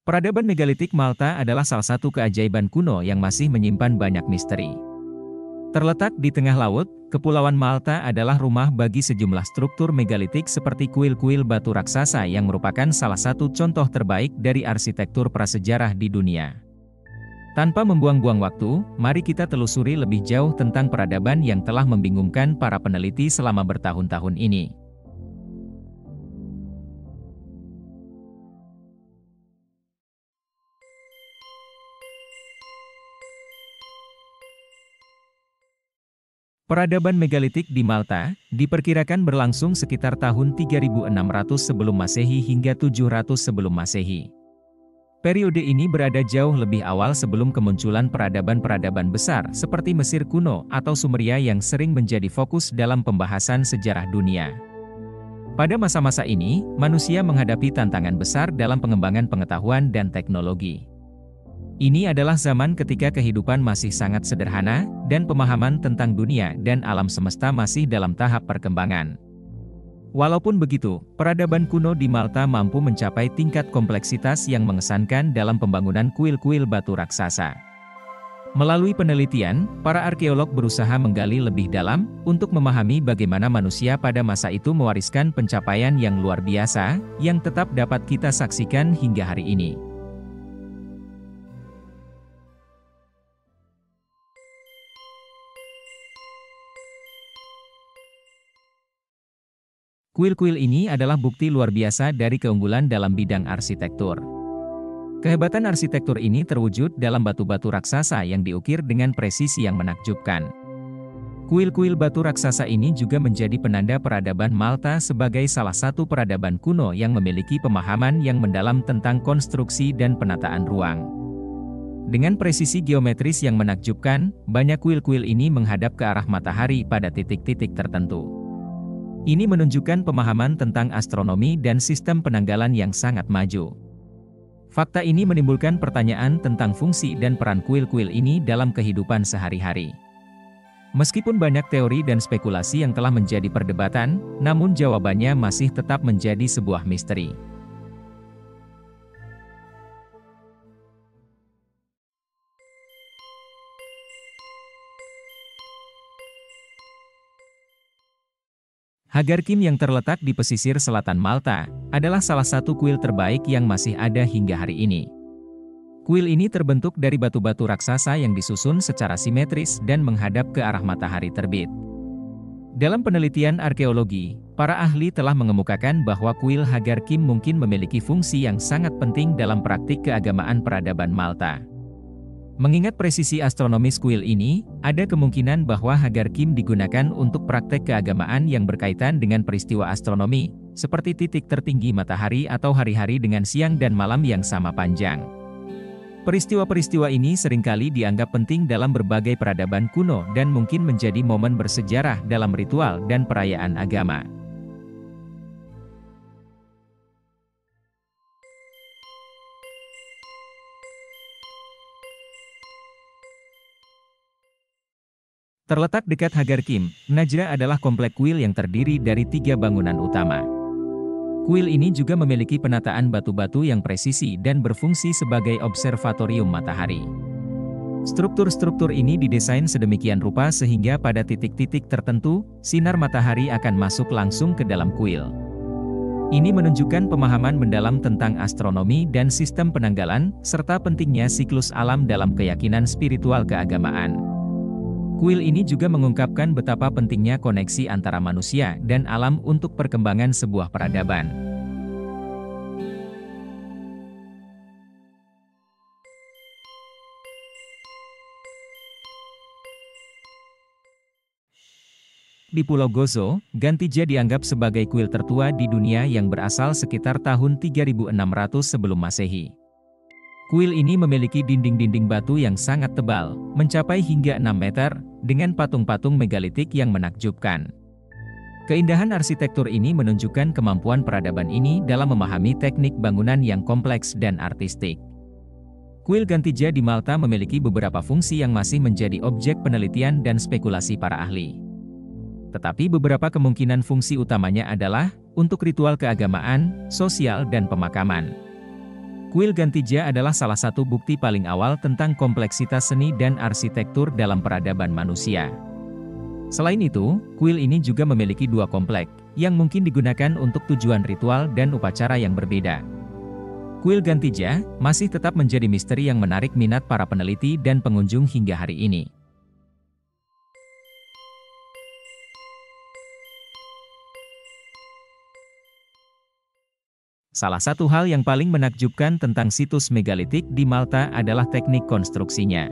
Peradaban megalitik Malta adalah salah satu keajaiban kuno yang masih menyimpan banyak misteri. Terletak di tengah laut, Kepulauan Malta adalah rumah bagi sejumlah struktur megalitik seperti kuil-kuil batu raksasa yang merupakan salah satu contoh terbaik dari arsitektur prasejarah di dunia. Tanpa membuang-buang waktu, mari kita telusuri lebih jauh tentang peradaban yang telah membingungkan para peneliti selama bertahun-tahun ini. Peradaban megalitik di Malta, diperkirakan berlangsung sekitar tahun 3600 sebelum Masehi hingga 700 sebelum Masehi. Periode ini berada jauh lebih awal sebelum kemunculan peradaban-peradaban besar seperti Mesir kuno atau Sumeria yang sering menjadi fokus dalam pembahasan sejarah dunia. Pada masa-masa ini, manusia menghadapi tantangan besar dalam pengembangan pengetahuan dan teknologi. Ini adalah zaman ketika kehidupan masih sangat sederhana, dan pemahaman tentang dunia dan alam semesta masih dalam tahap perkembangan. Walaupun begitu, peradaban kuno di Malta mampu mencapai tingkat kompleksitas yang mengesankan dalam pembangunan kuil-kuil batu raksasa. Melalui penelitian, para arkeolog berusaha menggali lebih dalam, untuk memahami bagaimana manusia pada masa itu mewariskan pencapaian yang luar biasa, yang tetap dapat kita saksikan hingga hari ini. Kuil-kuil ini adalah bukti luar biasa dari keunggulan dalam bidang arsitektur. Kehebatan arsitektur ini terwujud dalam batu-batu raksasa yang diukir dengan presisi yang menakjubkan. Kuil-kuil batu raksasa ini juga menjadi penanda peradaban Malta sebagai salah satu peradaban kuno yang memiliki pemahaman yang mendalam tentang konstruksi dan penataan ruang. Dengan presisi geometris yang menakjubkan, banyak kuil-kuil ini menghadap ke arah matahari pada titik-titik tertentu. Ini menunjukkan pemahaman tentang astronomi dan sistem penanggalan yang sangat maju. Fakta ini menimbulkan pertanyaan tentang fungsi dan peran kuil-kuil ini dalam kehidupan sehari-hari. Meskipun banyak teori dan spekulasi yang telah menjadi perdebatan, namun jawabannya masih tetap menjadi sebuah misteri. Hagar Kim yang terletak di pesisir selatan Malta, adalah salah satu kuil terbaik yang masih ada hingga hari ini. Kuil ini terbentuk dari batu-batu raksasa yang disusun secara simetris dan menghadap ke arah matahari terbit. Dalam penelitian arkeologi, para ahli telah mengemukakan bahwa kuil Hagar Kim mungkin memiliki fungsi yang sangat penting dalam praktik keagamaan peradaban Malta. Mengingat presisi astronomis kuil ini, ada kemungkinan bahwa Hagar Kim digunakan untuk praktek keagamaan yang berkaitan dengan peristiwa astronomi, seperti titik tertinggi matahari atau hari-hari dengan siang dan malam yang sama panjang. Peristiwa-peristiwa ini seringkali dianggap penting dalam berbagai peradaban kuno dan mungkin menjadi momen bersejarah dalam ritual dan perayaan agama. Terletak dekat Hagar Kim, Najra adalah komplek kuil yang terdiri dari 3 bangunan utama. Kuil ini juga memiliki penataan batu-batu yang presisi dan berfungsi sebagai observatorium matahari. Struktur-struktur ini didesain sedemikian rupa sehingga pada titik-titik tertentu, sinar matahari akan masuk langsung ke dalam kuil. Ini menunjukkan pemahaman mendalam tentang astronomi dan sistem penanggalan, serta pentingnya siklus alam dalam keyakinan spiritual keagamaan. Kuil ini juga mengungkapkan betapa pentingnya koneksi antara manusia dan alam untuk perkembangan sebuah peradaban. Di Pulau Gozo, Gantija dianggap sebagai kuil tertua di dunia yang berasal sekitar tahun 3600 sebelum Masehi. Kuil ini memiliki dinding-dinding batu yang sangat tebal, mencapai hingga 6 meter, dengan patung-patung megalitik yang menakjubkan. Keindahan arsitektur ini menunjukkan kemampuan peradaban ini dalam memahami teknik bangunan yang kompleks dan artistik. Kuil Gantija di Malta memiliki beberapa fungsi yang masih menjadi objek penelitian dan spekulasi para ahli. Tetapi beberapa kemungkinan fungsi utamanya adalah untuk ritual keagamaan, sosial dan pemakaman. Kuil Gantija adalah salah satu bukti paling awal tentang kompleksitas seni dan arsitektur dalam peradaban manusia. Selain itu, kuil ini juga memiliki dua komplek, yang mungkin digunakan untuk tujuan ritual dan upacara yang berbeda. Kuil Gantija masih tetap menjadi misteri yang menarik minat para peneliti dan pengunjung hingga hari ini. Salah satu hal yang paling menakjubkan tentang situs megalitik di Malta adalah teknik konstruksinya.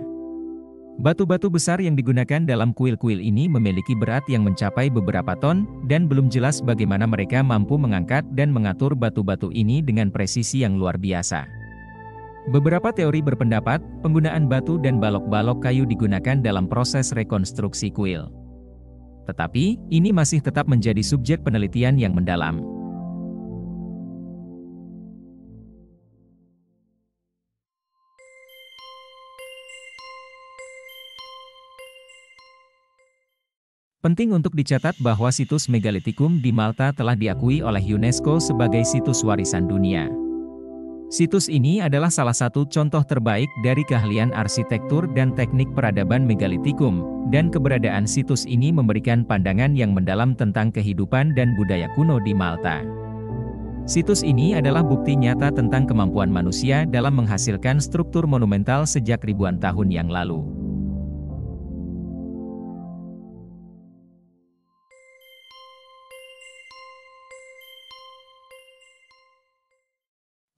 Batu-batu besar yang digunakan dalam kuil-kuil ini memiliki berat yang mencapai beberapa ton, dan belum jelas bagaimana mereka mampu mengangkat dan mengatur batu-batu ini dengan presisi yang luar biasa. Beberapa teori berpendapat, penggunaan batu dan balok-balok kayu digunakan dalam proses rekonstruksi kuil. Tetapi, ini masih tetap menjadi subjek penelitian yang mendalam. Penting untuk dicatat bahwa situs Megalitikum di Malta telah diakui oleh UNESCO sebagai situs warisan dunia. Situs ini adalah salah satu contoh terbaik dari keahlian arsitektur dan teknik peradaban Megalitikum, dan keberadaan situs ini memberikan pandangan yang mendalam tentang kehidupan dan budaya kuno di Malta. Situs ini adalah bukti nyata tentang kemampuan manusia dalam menghasilkan struktur monumental sejak ribuan tahun yang lalu.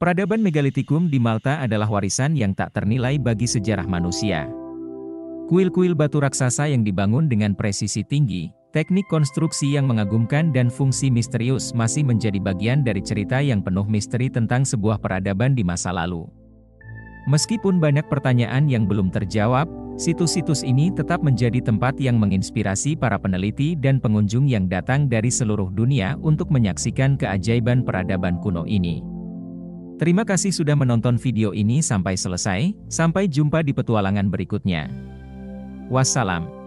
Peradaban Megalitikum di Malta adalah warisan yang tak ternilai bagi sejarah manusia. Kuil-kuil batu raksasa yang dibangun dengan presisi tinggi, teknik konstruksi yang mengagumkan dan fungsi misterius masih menjadi bagian dari cerita yang penuh misteri tentang sebuah peradaban di masa lalu. Meskipun banyak pertanyaan yang belum terjawab, situs-situs ini tetap menjadi tempat yang menginspirasi para peneliti dan pengunjung yang datang dari seluruh dunia untuk menyaksikan keajaiban peradaban kuno ini. Terima kasih sudah menonton video ini sampai selesai, sampai jumpa di petualangan berikutnya. Wassalam.